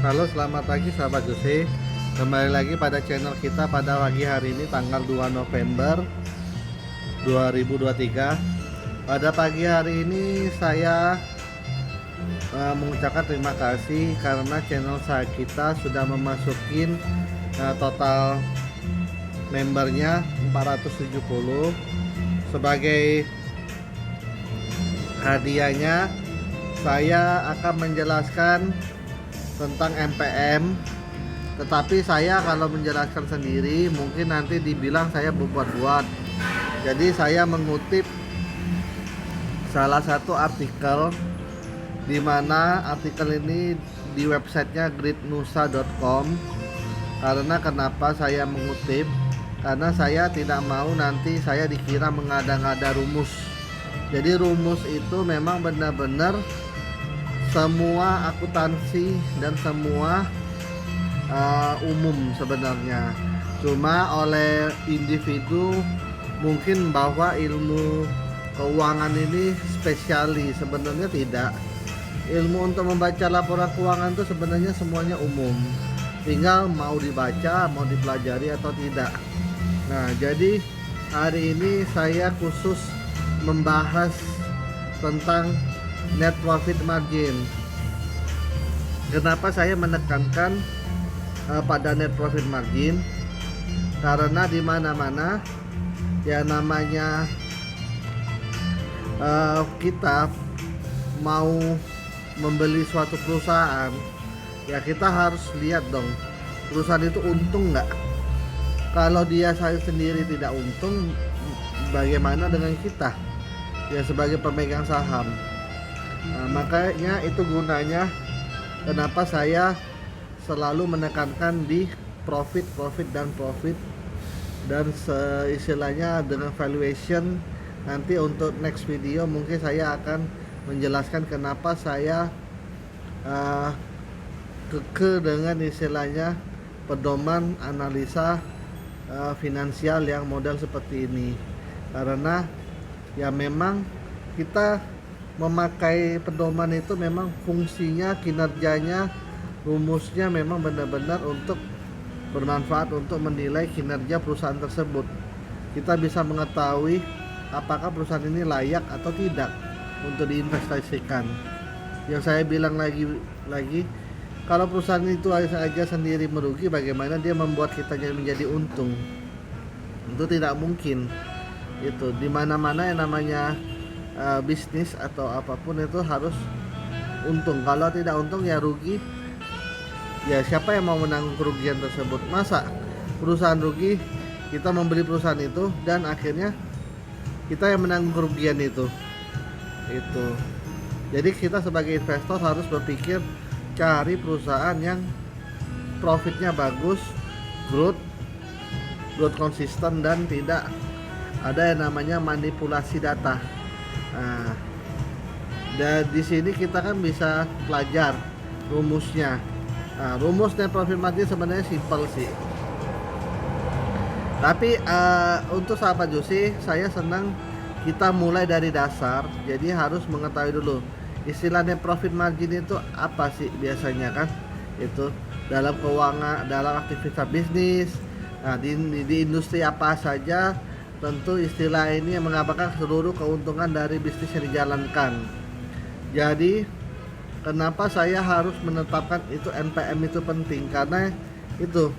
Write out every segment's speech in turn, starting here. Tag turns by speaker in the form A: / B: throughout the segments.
A: Halo, selamat pagi sahabat Jose. Kembali lagi pada channel kita pada pagi hari ini tanggal 2 November 2023. Pada pagi hari ini saya mengucapkan terima kasih karena channel kita sudah memasukin total membernya 470. Sebagai hadiahnya saya akan menjelaskan tentang MPM, tetapi saya kalau menjelaskan sendiri mungkin nanti dibilang saya berbuat-buat. Jadi saya mengutip salah satu artikel, di mana artikel ini di websitenya gridnusa.com. Karena kenapa saya mengutip? Karena saya tidak mau nanti saya dikira mengada-ngada rumus. Jadi rumus itu memang benar-benar semua akuntansi dan semua umum sebenarnya. Cuma oleh individu mungkin bahwa ilmu keuangan ini spesialis, sebenarnya tidak. Ilmu untuk membaca laporan keuangan itu sebenarnya semuanya umum, tinggal mau dibaca, mau dipelajari atau tidak. Nah, jadi hari ini saya khusus membahas tentang net profit margin. Kenapa saya menekankan pada net profit margin? Karena di mana-mana ya namanya kita mau membeli suatu perusahaan, ya kita harus lihat dong perusahaan itu untung nggak. Kalau dia saya sendiri tidak untung, bagaimana dengan kita ya sebagai pemegang saham? Nah, makanya itu gunanya kenapa saya selalu menekankan di profit dan istilahnya dengan valuation. Nanti untuk next video mungkin saya akan menjelaskan kenapa saya keke dengan istilahnya pedoman analisa finansial yang model seperti ini. Karena ya memang kita memakai pedoman itu memang fungsinya, kinerjanya, rumusnya memang benar-benar untuk bermanfaat untuk menilai kinerja perusahaan tersebut. Kita bisa mengetahui apakah perusahaan ini layak atau tidak untuk diinvestasikan. Yang saya bilang lagi, kalau perusahaan itu aja sendiri merugi, bagaimana dia membuat kita menjadi untung? Itu tidak mungkin. Itu di mana-mana yang namanya bisnis atau apapun itu harus untung. Kalau tidak untung ya rugi. Ya siapa yang mau menanggung kerugian tersebut? Masa perusahaan rugi, kita membeli perusahaan itu dan akhirnya kita yang menanggung kerugian itu. Jadi kita sebagai investor harus berpikir cari perusahaan yang profitnya bagus, growth konsisten, dan tidak ada yang namanya manipulasi data. Nah, dan di sini kita kan bisa belajar rumusnya. Nah, rumus net profit margin sebenarnya simpel sih. Tapi untuk sahabat Josi, saya senang kita mulai dari dasar. Jadi harus mengetahui dulu istilah net profit margin itu apa sih biasanya kan? Itu dalam keuangan, dalam aktivitas bisnis. Nah, di industri apa saja, tentu istilah ini yang mengabarkan seluruh keuntungan dari bisnis yang dijalankan. Jadi kenapa saya harus menetapkan itu NPM itu penting? Karena itu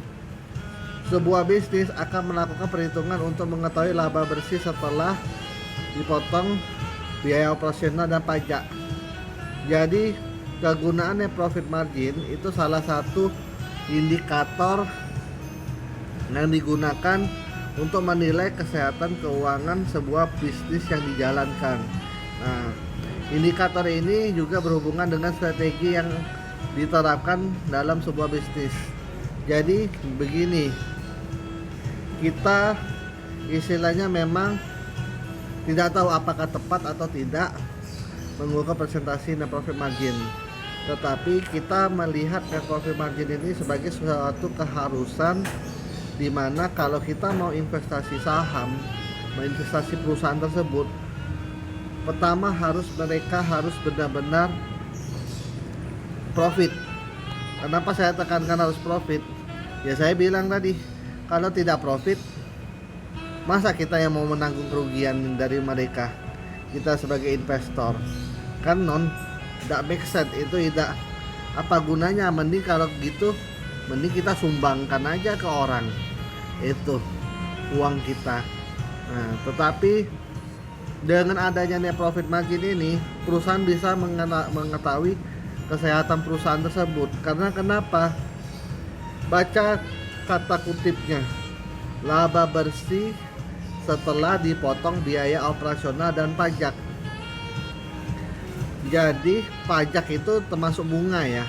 A: sebuah bisnis akan melakukan perhitungan untuk mengetahui laba bersih setelah dipotong biaya operasional dan pajak. Jadi kegunaan net profit margin itu salah satu indikator yang digunakan untuk menilai kesehatan keuangan sebuah bisnis yang dijalankan. Nah, indikator ini juga berhubungan dengan strategi yang diterapkan dalam sebuah bisnis. Jadi begini, kita istilahnya memang tidak tahu apakah tepat atau tidak mengukur presentasi net profit margin. Tetapi kita melihat net profit margin ini sebagai suatu keharusan, di mana kalau kita mau investasi saham, mau investasi perusahaan tersebut, pertama mereka harus benar-benar profit. Kenapa saya tekankan harus profit? Ya saya bilang tadi, kalau tidak profit, masa kita yang mau menanggung kerugian dari mereka? Kita sebagai investor kan tidak make sense, itu tidak apa gunanya. Mending kalau gitu, mending kita sumbangkan aja ke orang itu uang kita. Nah, tetapi dengan adanya net profit margin ini, perusahaan bisa mengetahui kesehatan perusahaan tersebut. Karena kenapa? Baca kata kutipnya, laba bersih setelah dipotong biaya operasional dan pajak. Jadi pajak itu termasuk bunga ya.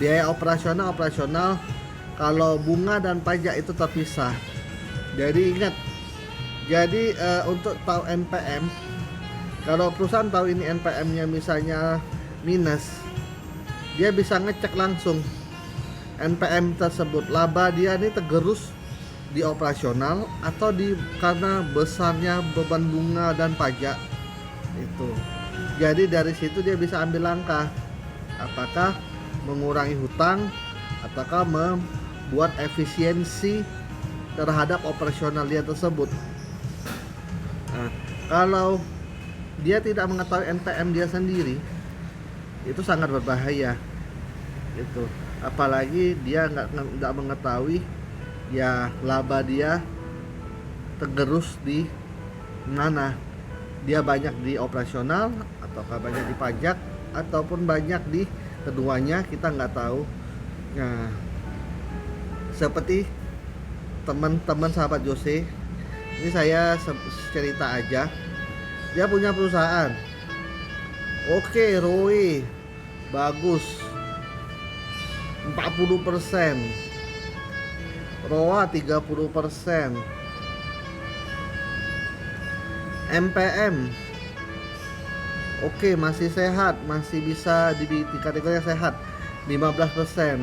A: Biaya operasional, kalau bunga dan pajak itu terpisah. Jadi ingat, jadi untuk tahu NPM, kalau perusahaan tahu ini NPM-nya misalnya minus, dia bisa ngecek langsung NPM tersebut, laba dia ini tergerus di operasional atau karena besarnya beban bunga dan pajak itu. Jadi dari situ dia bisa ambil langkah, apakah mengurangi hutang ataukah membuat efisiensi terhadap operasional dia tersebut. Nah, kalau dia tidak mengetahui NPM dia sendiri, itu sangat berbahaya gitu. Apalagi dia nggak mengetahui ya laba dia tergerus di mana, dia banyak di operasional ataukah banyak di pajak ataupun banyak di keduanya, kita nggak tahu. Nah, seperti teman-teman sahabat Jose, ini saya cerita aja, dia punya perusahaan, oke, ROE bagus 40%, ROA 30%, MPM oke, masih sehat, masih bisa di kategori sehat 15%.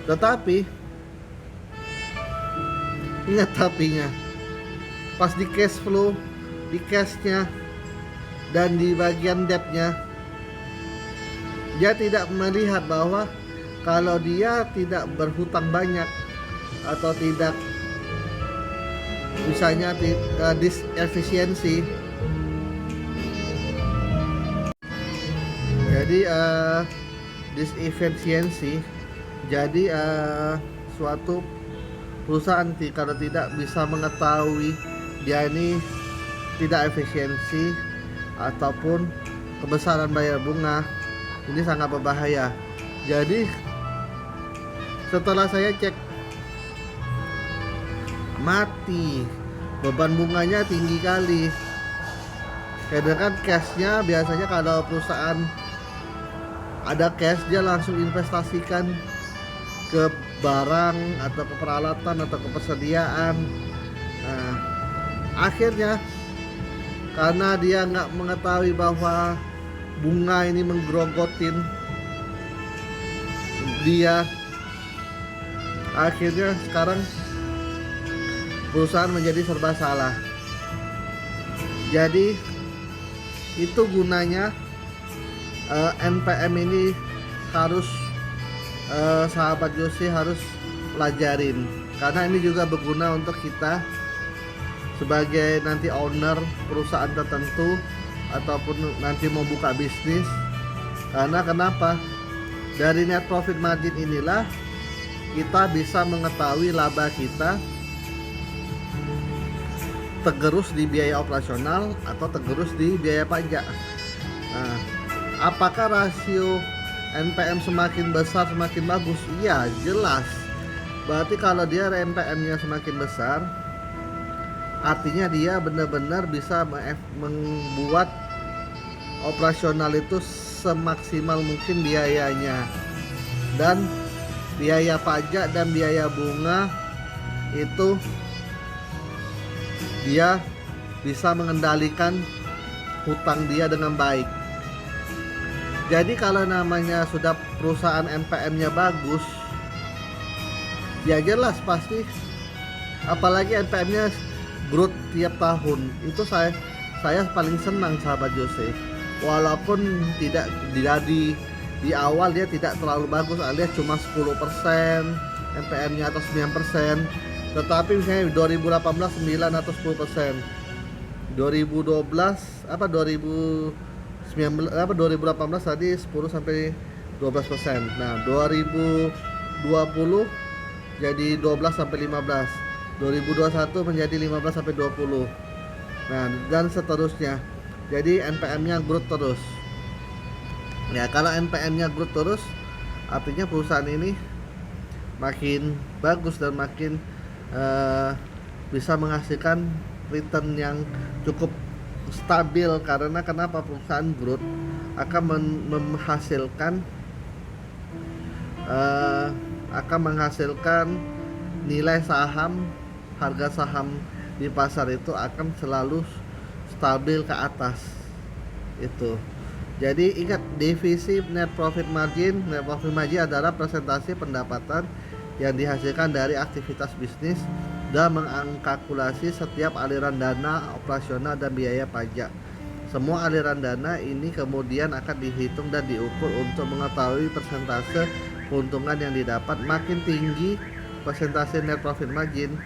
A: Tetapi ingat tapinya, pas di cash flow, di cashnya dan di bagian debtnya, dia tidak melihat bahwa kalau dia tidak berhutang banyak atau tidak misalnya disefisiensi, jadi disefisiensi, jadi suatu perusahaan kalau tidak bisa mengetahui dia ini tidak efisiensi ataupun kebesaran bayar bunga, ini sangat berbahaya. Jadi setelah saya cek, mati, beban bunganya tinggi kali. Sedangkan cashnya biasanya kalau perusahaan ada cash, dia langsung investasikan ke barang atau ke peralatan atau ke persediaan. Nah, akhirnya karena dia nggak mengetahui bahwa bunga ini menggerogotin dia, akhirnya sekarang perusahaan menjadi serba salah. Jadi itu gunanya NPM ini harus sahabat Jose harus pelajarin, karena ini juga berguna untuk kita sebagai nanti owner perusahaan tertentu ataupun nanti mau buka bisnis. Karena kenapa? Dari net profit margin inilah kita bisa mengetahui laba kita tergerus di biaya operasional atau tergerus di biaya pajak. Nah, apakah rasio NPM semakin besar semakin bagus? Iya, jelas. Berarti kalau dia NPM-nya semakin besar, artinya dia benar-benar bisa membuat operasional itu semaksimal mungkin biayanya, dan biaya pajak dan biaya bunga itu dia bisa mengendalikan hutang dia dengan baik. Jadi kalau namanya sudah perusahaan NPM-nya bagus, ya jelas pasti, apalagi NPM-nya growth tiap tahun, itu saya paling senang sahabat Jose. Walaupun tidak di awal dia tidak terlalu bagus, alias cuma 10% NPM-nya atau 9%. Tetapi misalnya 2018 9 atau 10%. 2012 apa 2019 apa 2018 tadi 10 sampai 12%. Nah, 2020 jadi 12 sampai 15. 2021 menjadi 15 sampai 20. Nah, dan seterusnya. Jadi NPM-nya growth terus. Ya, kalau NPM-nya growth terus, artinya perusahaan ini makin bagus dan makin bisa menghasilkan return yang cukup stabil. Karena kenapa? Perusahaan growth akan menghasilkan nilai saham, harga saham di pasar itu akan selalu stabil ke atas itu. Jadi ingat, divisi net profit margin adalah presentasi pendapatan yang dihasilkan dari aktivitas bisnis dan mengkalkulasi setiap aliran dana operasional dan biaya pajak. Semua aliran dana ini kemudian akan dihitung dan diukur untuk mengetahui persentase keuntungan yang didapat. Makin tinggi persentase net profit margin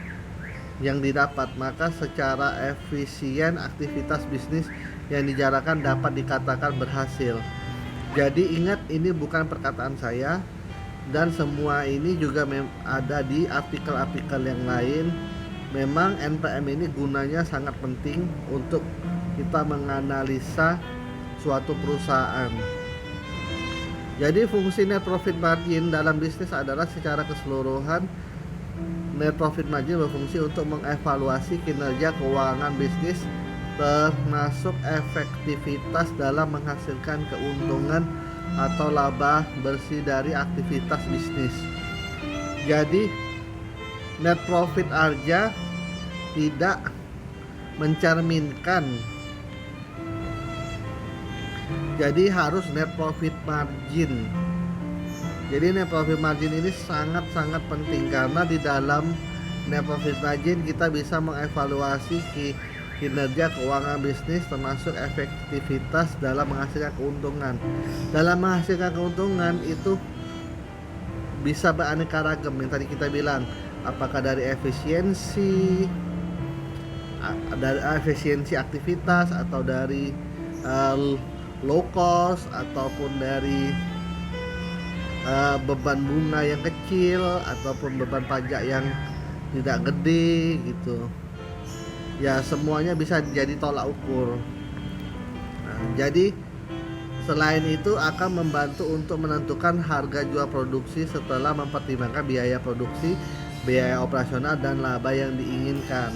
A: yang didapat, maka secara efisien aktivitas bisnis yang dijalankan dapat dikatakan berhasil. Jadi ingat, ini bukan perkataan saya, dan semua ini juga ada di artikel-artikel yang lain. Memang NPM ini gunanya sangat penting untuk kita menganalisa suatu perusahaan. Jadi fungsi net profit margin dalam bisnis adalah secara keseluruhan net profit margin berfungsi untuk mengevaluasi kinerja keuangan bisnis, termasuk efektivitas dalam menghasilkan keuntungan atau laba bersih dari aktivitas bisnis. Jadi net profit aja tidak mencerminkan, jadi harus net profit margin. Jadi net profit margin ini sangat-sangat penting, karena di dalam net profit margin kita bisa mengevaluasi kinerja keuangan bisnis, termasuk efektivitas dalam menghasilkan keuntungan. Dalam menghasilkan keuntungan itu bisa beraneka ragam yang tadi kita bilang, apakah dari efisiensi aktivitas, atau dari low cost, ataupun dari beban bunga yang kecil, ataupun beban pajak yang tidak gede gitu. Ya, semuanya bisa jadi tolak ukur. Nah, jadi selain itu akan membantu untuk menentukan harga jual produksi setelah mempertimbangkan biaya produksi, biaya operasional, dan laba yang diinginkan.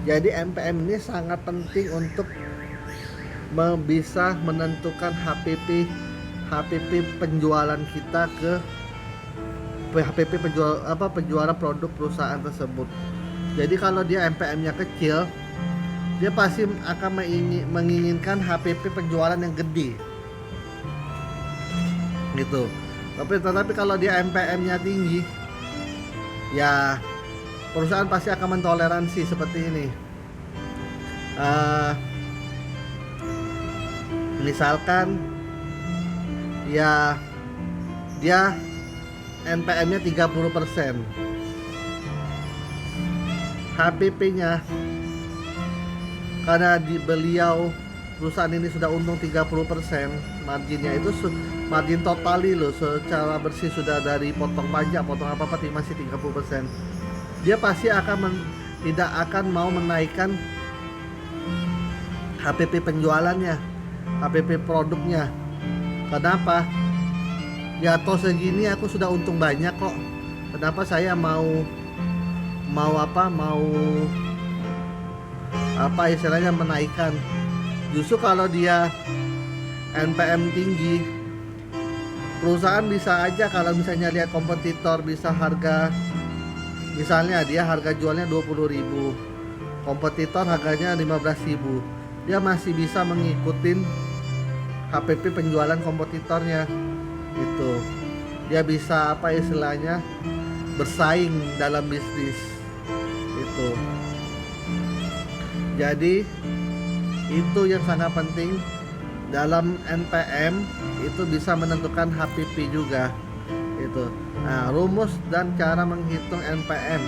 A: Jadi NPM ini sangat penting untuk bisa menentukan HPP penjualan kita ke penjualan produk perusahaan tersebut. Jadi kalau dia NPM-nya kecil, dia pasti akan menginginkan HPP penjualan yang gede gitu. Tetapi kalau dia NPM-nya tinggi, ya perusahaan pasti akan mentoleransi seperti ini. Misalkan ya dia NPM-nya 30%, HPP-nya karena beliau perusahaan ini sudah untung 30%, marginnya itu margin totali loh, secara bersih sudah dari potong pajak, potong apa-apa masih 30%. Dia pasti tidak akan mau menaikkan HPP penjualannya, HPP produknya. Kenapa? Ya toh segini aku sudah untung banyak kok. Kenapa saya mau istilahnya menaikkan? Justru kalau dia NPM tinggi, perusahaan bisa aja kalau misalnya lihat kompetitor bisa misalnya dia harga jualnya 20.000, kompetitor harganya 15.000, dia masih bisa mengikutin HPP penjualan kompetitornya itu. Dia bisa istilahnya bersaing dalam bisnis itu. Jadi itu yang sangat penting dalam NPM itu bisa menentukan HPP juga itu. Nah, rumus dan cara menghitung NPM.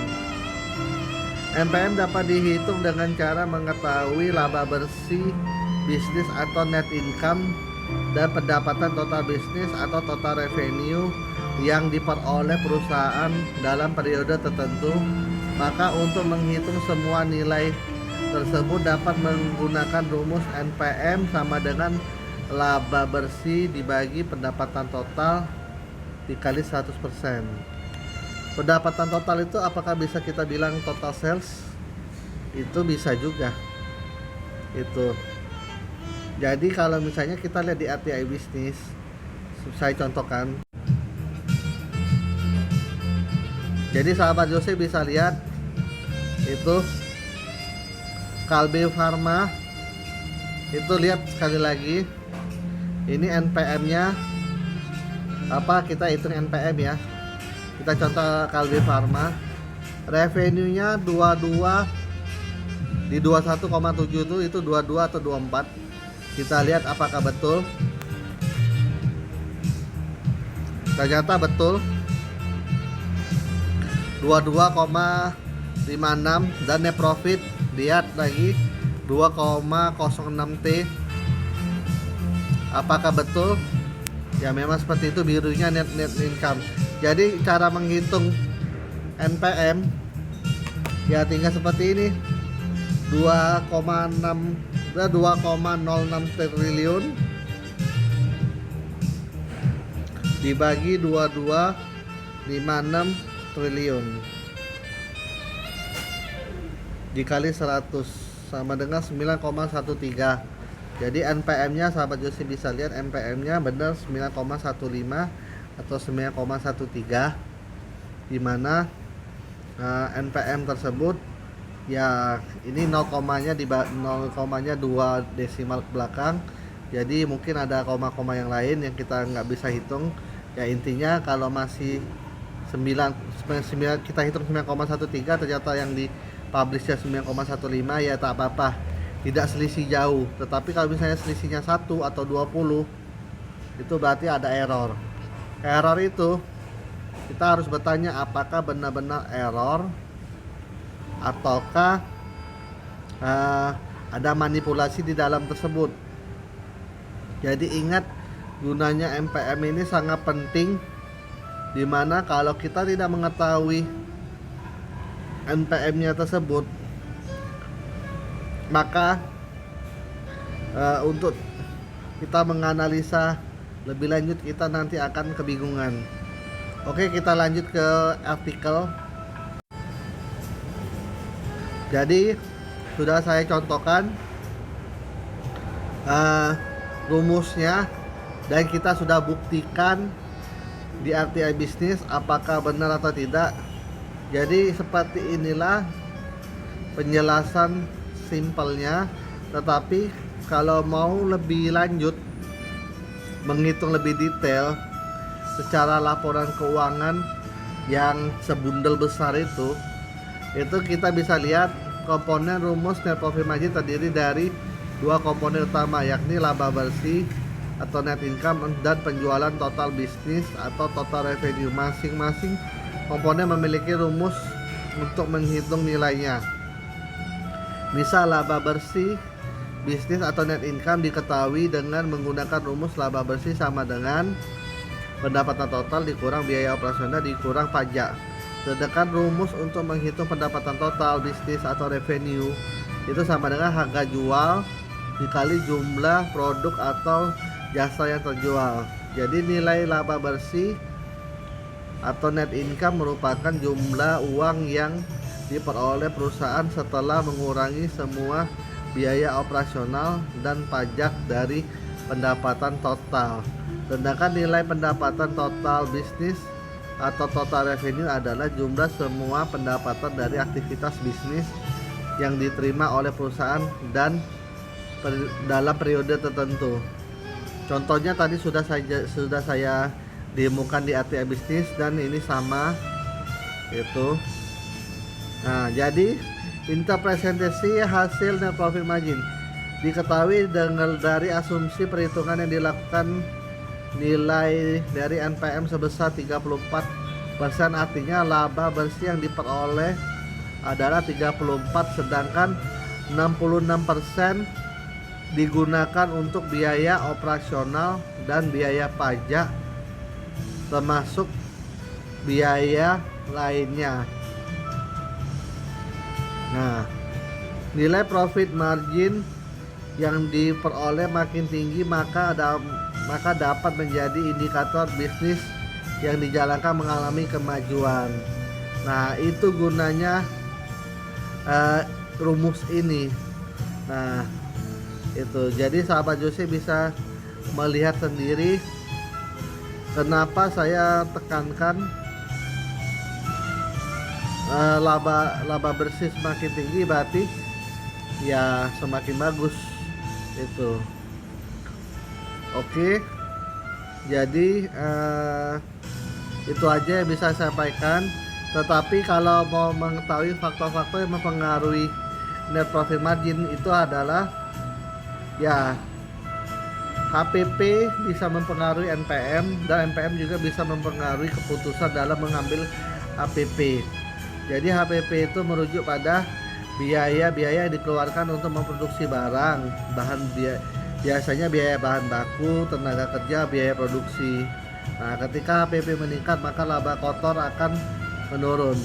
A: NPM dapat dihitung dengan cara mengetahui laba bersih bisnis atau net income dan pendapatan total bisnis atau total revenue yang diperoleh perusahaan dalam periode tertentu. Maka untuk menghitung semua nilai tersebut dapat menggunakan rumus NPM sama dengan laba bersih dibagi pendapatan total dikali 100%. Pendapatan total itu apakah bisa kita bilang total sales? Itu bisa juga. Itu. Jadi kalau misalnya kita lihat di RTI bisnis, saya contohkan. Jadi sahabat Jose bisa lihat itu Kalbe Pharma, itu lihat sekali lagi, ini NPM-nya apa, kita hitung NPM ya. Kita contoh Kalbe Pharma, revenue-nya 22 di 21,7 itu 22 atau 24. Kita lihat apakah betul. Ternyata betul 22,56 dan net profit lihat lagi 2,06 T. Apakah betul? Ya memang seperti itu, birunya net income. Jadi cara menghitung NPM ya tinggal seperti ini, 2,06 triliun dibagi 22,56 triliun dikali 100 sama dengan 9,13. Jadi NPM-nya sahabat Jose bisa lihat, NPM-nya benar 9,15 atau 9,13, di mana NPM tersebut ya ini 0,nya di 0,nya 2 desimal belakang. Jadi mungkin ada koma-koma yang lain yang kita nggak bisa hitung. Ya intinya kalau masih 9 kita hitung 9,13 ternyata yang di publishnya 9,15 ya tak apa-apa, tidak selisih jauh. Tetapi kalau misalnya selisihnya 1 atau 20 itu berarti ada error. Error itu kita harus bertanya apakah benar-benar error ataukah ada manipulasi di dalam tersebut. Jadi ingat, gunanya NPM ini sangat penting, dimana kalau kita tidak mengetahui NPM-nya tersebut, maka untuk kita menganalisa lebih lanjut kita nanti akan kebingungan. Oke, kita lanjut ke artikel. Jadi sudah saya contohkan rumusnya dan kita sudah buktikan di RTI bisnis apakah benar atau tidak. Jadi seperti inilah penjelasan simpelnya. Tetapi kalau mau lebih lanjut menghitung lebih detail secara laporan keuangan yang sebundel besar itu kita bisa lihat komponen rumus net profit margin terdiri dari dua komponen utama, yakni laba bersih atau net income dan penjualan total bisnis atau total revenue. Masing-masing komponen memiliki rumus untuk menghitung nilainya. Misal laba bersih bisnis atau net income diketahui dengan menggunakan rumus laba bersih sama dengan pendapatan total dikurang biaya operasional dikurang pajak. Sedangkan rumus untuk menghitung pendapatan total bisnis atau revenue itu sama dengan harga jual dikali jumlah produk atau jasa yang terjual. Jadi nilai laba bersih atau net income merupakan jumlah uang yang diperoleh perusahaan setelah mengurangi semua biaya operasional dan pajak dari pendapatan total. Sedangkan nilai pendapatan total bisnis atau total revenue adalah jumlah semua pendapatan dari aktivitas bisnis yang diterima oleh perusahaan dan dalam periode tertentu. Contohnya tadi sudah saya demokan di RTI bisnis dan ini sama itu. Nah, jadi interpretasi hasil net profit margin. Diketahui dari asumsi perhitungan yang dilakukan nilai dari NPM sebesar 34%, artinya laba bersih yang diperoleh adalah 34, sedangkan 66% digunakan untuk biaya operasional dan biaya pajak termasuk biaya lainnya. Nah, nilai profit margin yang diperoleh makin tinggi maka dapat menjadi indikator bisnis yang dijalankan mengalami kemajuan. Nah, itu gunanya rumus ini. Nah, itu jadi sahabat Jose bisa melihat sendiri kenapa saya tekankan laba bersih semakin tinggi berarti ya semakin bagus itu. Oke, jadi itu aja yang bisa saya sampaikan. Tetapi kalau mau mengetahui faktor-faktor yang mempengaruhi net profit margin itu adalah ya HPP bisa mempengaruhi NPM, dan NPM juga bisa mempengaruhi keputusan dalam mengambil HPP. Jadi HPP itu merujuk pada biaya-biaya yang dikeluarkan untuk memproduksi barang, biasanya biaya bahan baku, tenaga kerja, biaya produksi. Nah, ketika HPP meningkat maka laba kotor akan menurun.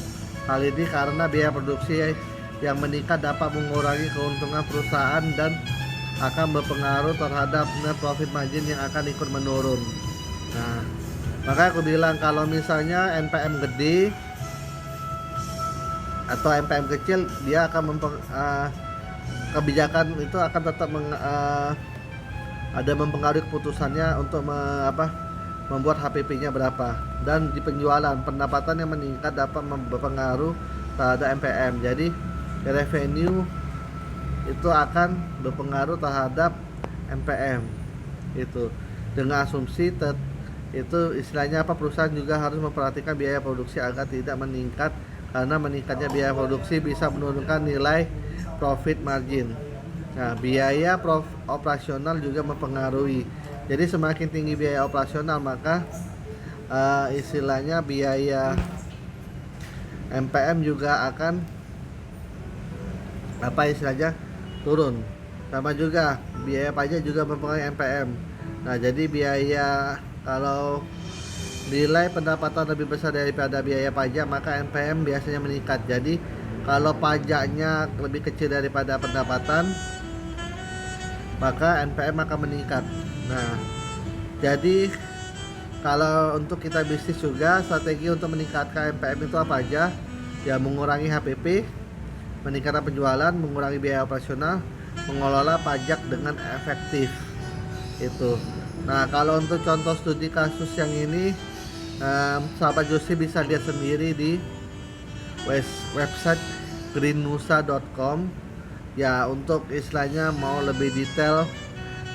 A: Hal ini karena biaya produksi yang meningkat dapat mengurangi keuntungan perusahaan dan akan berpengaruh terhadap net profit margin yang akan ikut menurun. Nah, maka aku bilang kalau misalnya NPM gede atau NPM kecil, dia akan kebijakan itu akan tetap ada mempengaruhi keputusannya untuk membuat HPP-nya berapa. Dan di penjualan, pendapatan yang meningkat dapat berpengaruh terhadap NPM. Jadi revenue itu akan berpengaruh terhadap NPM itu, dengan asumsi itu istilahnya perusahaan juga harus memperhatikan biaya produksi agar tidak meningkat, karena meningkatnya biaya produksi bisa menurunkan nilai profit margin. Nah, biaya operasional juga mempengaruhi. Jadi semakin tinggi biaya operasional maka istilahnya biaya NPM juga akan turun. Sama juga biaya pajak juga mempengaruhi NPM. Nah, jadi biaya, kalau nilai pendapatan lebih besar daripada biaya pajak maka NPM biasanya meningkat. Jadi kalau pajaknya lebih kecil daripada pendapatan maka NPM akan meningkat. Nah, jadi kalau untuk kita bisnis juga, strategi untuk meningkatkan NPM itu apa aja? Ya, mengurangi HPP, meningkatkan penjualan, mengurangi biaya operasional, mengelola pajak dengan efektif. Itu. Nah, kalau untuk contoh studi kasus yang ini, sahabat Jose bisa lihat sendiri di website greennusa.com. Ya, untuk istilahnya mau lebih detail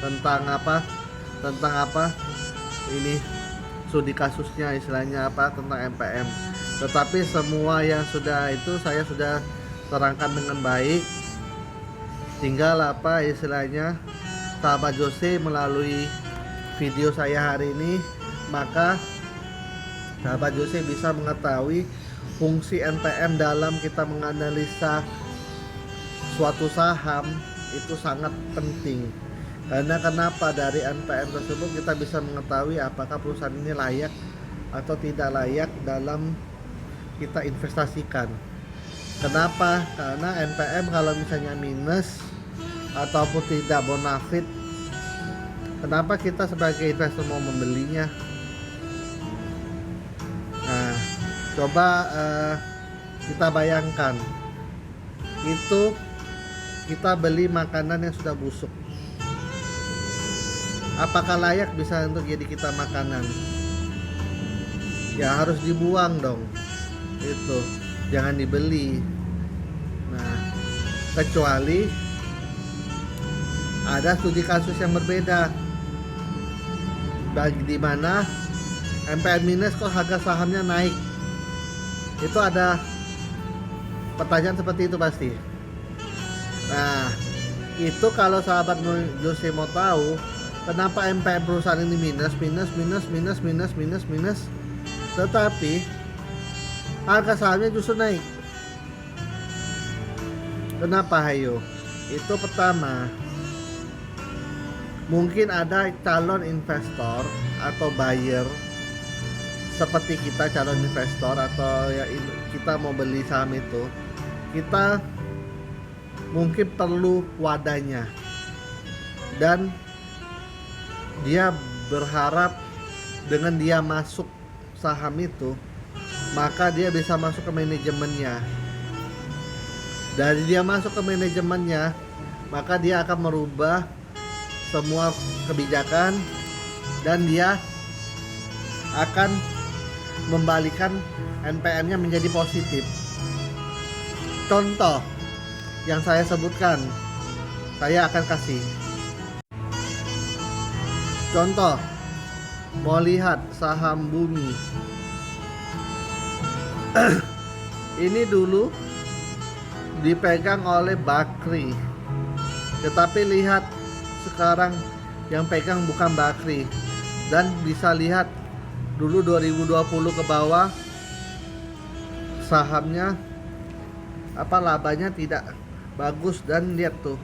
A: tentang apa ini studi kasusnya, istilahnya tentang NPM. Tetapi semua yang sudah itu saya sudah terangkan dengan baik. Tinggal istilahnya sahabat Jose melalui video saya hari ini, maka sahabat Jose bisa mengetahui fungsi NPM dalam kita menganalisa suatu saham itu sangat penting. Karena kenapa, dari NPM tersebut kita bisa mengetahui apakah perusahaan ini layak atau tidak layak dalam kita investasikan. Kenapa? Karena NPM kalau misalnya minus ataupun tidak bonafit, kenapa kita sebagai investor mau membelinya? Nah, coba kita bayangkan, itu kita beli makanan yang sudah busuk, apakah layak bisa untuk jadi kita makanan? Ya harus dibuang dong, itu jangan dibeli. Nah, kecuali ada studi kasus yang berbeda, di mana NPM minus kok harga sahamnya naik. Itu ada pertanyaan seperti itu pasti. Nah, Itu kalau sahabat Jose mau tahu kenapa MPM perusahaan ini minus, tetapi harga sahamnya justru naik. Kenapa, hayo? Itu pertama, mungkin ada calon investor atau buyer seperti kita, calon investor atau ya kita mau beli saham itu, kita mungkin perlu wadahnya, dan dia berharap dengan dia masuk saham itu maka dia bisa masuk ke manajemennya. Dari dia masuk ke manajemennya maka dia akan merubah semua kebijakan dan dia akan membalikan NPM-nya menjadi positif. Contoh yang saya sebutkan, saya akan kasih contoh. Mau lihat saham Bumi. Ini dulu dipegang oleh Bakri, tetapi lihat sekarang yang pegang bukan Bakri. Dan bisa lihat dulu 2020 ke bawah sahamnya labanya tidak bagus, dan lihat tuh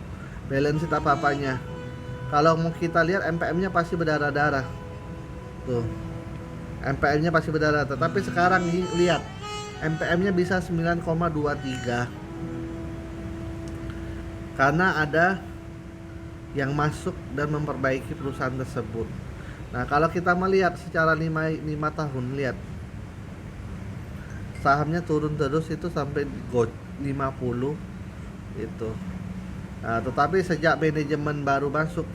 A: balance sheet apa-apanya. Kalau mau kita lihat MPM-nya pasti berdarah-darah. Tuh. MPM-nya pasti berdarah. Tetapi sekarang lihat MPM-nya bisa 9,23. Karena ada yang masuk dan memperbaiki perusahaan tersebut. Nah, kalau kita melihat secara 5 tahun, lihat sahamnya turun terus itu sampai 50 itu. Nah, tetapi sejak manajemen baru masuk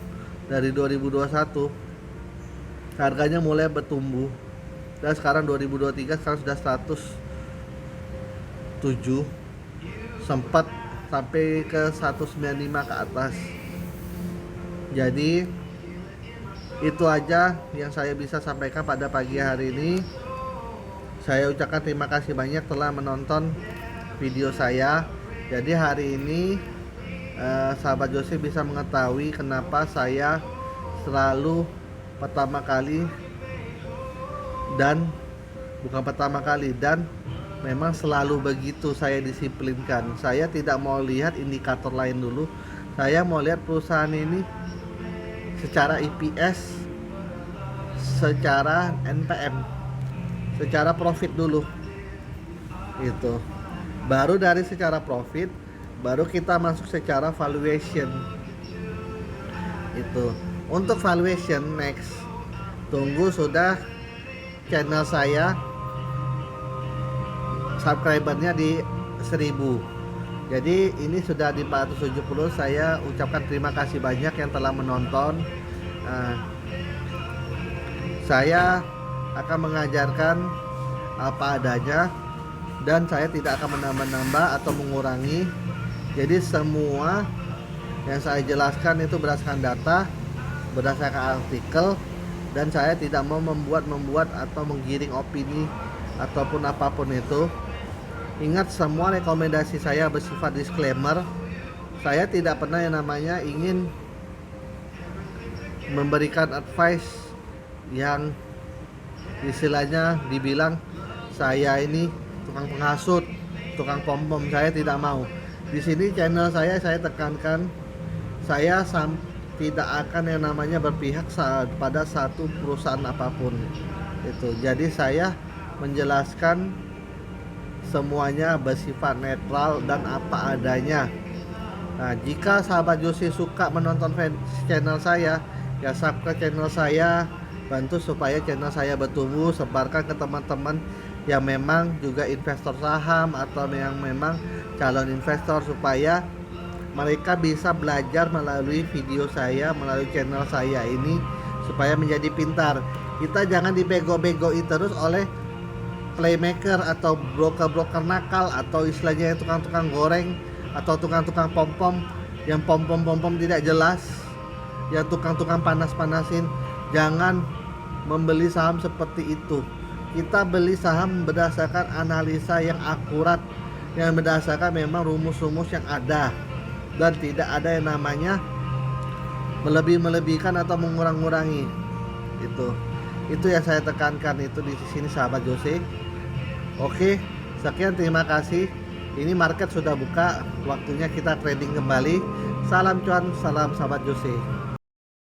A: dari 2021 harganya mulai bertumbuh, dan sekarang 2023 sekarang sudah 107, sempat sampai ke 195 ke atas. Jadi itu aja yang saya bisa sampaikan pada pagi hari ini. Saya ucapkan terima kasih banyak telah menonton video saya. Jadi hari ini sahabat Jose bisa mengetahui kenapa saya selalu pertama kali, dan bukan pertama kali, dan memang selalu begitu saya disiplinkan. Saya tidak mau lihat indikator lain dulu. Saya mau lihat perusahaan ini secara EPS, secara NPM, secara profit dulu. Itu. Baru dari secara profit baru kita masuk secara valuation. Itu. Untuk valuation next, tunggu sudah channel saya subscribernya di 1000. Jadi ini sudah di 470. Saya ucapkan terima kasih banyak yang telah menonton. Saya akan mengajarkan apa adanya, dan saya tidak akan menambah-nambah atau mengurangi. Jadi semua yang saya jelaskan itu berdasarkan data, berdasarkan artikel, dan saya tidak mau membuat atau menggiring opini ataupun apapun itu. Ingat, semua rekomendasi saya bersifat disclaimer. Saya tidak pernah yang namanya ingin memberikan advice yang istilahnya dibilang saya ini tukang penghasut, tukang pom-pom. Saya tidak mau. Di sini channel saya tekankan, saya tidak akan yang namanya berpihak pada satu perusahaan apapun. Itu. Jadi saya menjelaskan semuanya bersifat netral dan apa adanya. Nah, jika sahabat Jose suka menonton channel saya, ya subscribe channel saya, bantu supaya channel saya bertumbuh, sebarkan ke teman-teman yang memang juga investor saham atau yang memang calon investor, supaya mereka bisa belajar melalui video saya, melalui channel saya ini, supaya menjadi pintar. Kita jangan dibego-begoin terus oleh playmaker atau broker-broker nakal, atau istilahnya tukang-tukang goreng atau tukang-tukang pom-pom yang pom-pom tidak jelas, yang tukang-tukang panas-panasin. Jangan membeli saham seperti itu. Kita beli saham berdasarkan analisa yang akurat, yang berdasarkan memang rumus-rumus yang ada. dan tidak ada yang namanya melebihkan atau mengurang-ngurangi. Itu yang saya tekankan itu di sini sahabat Jose. Oke, sekian, terima kasih. Ini market sudah buka, waktunya kita trading kembali. Salam cuan, salam sahabat Jose.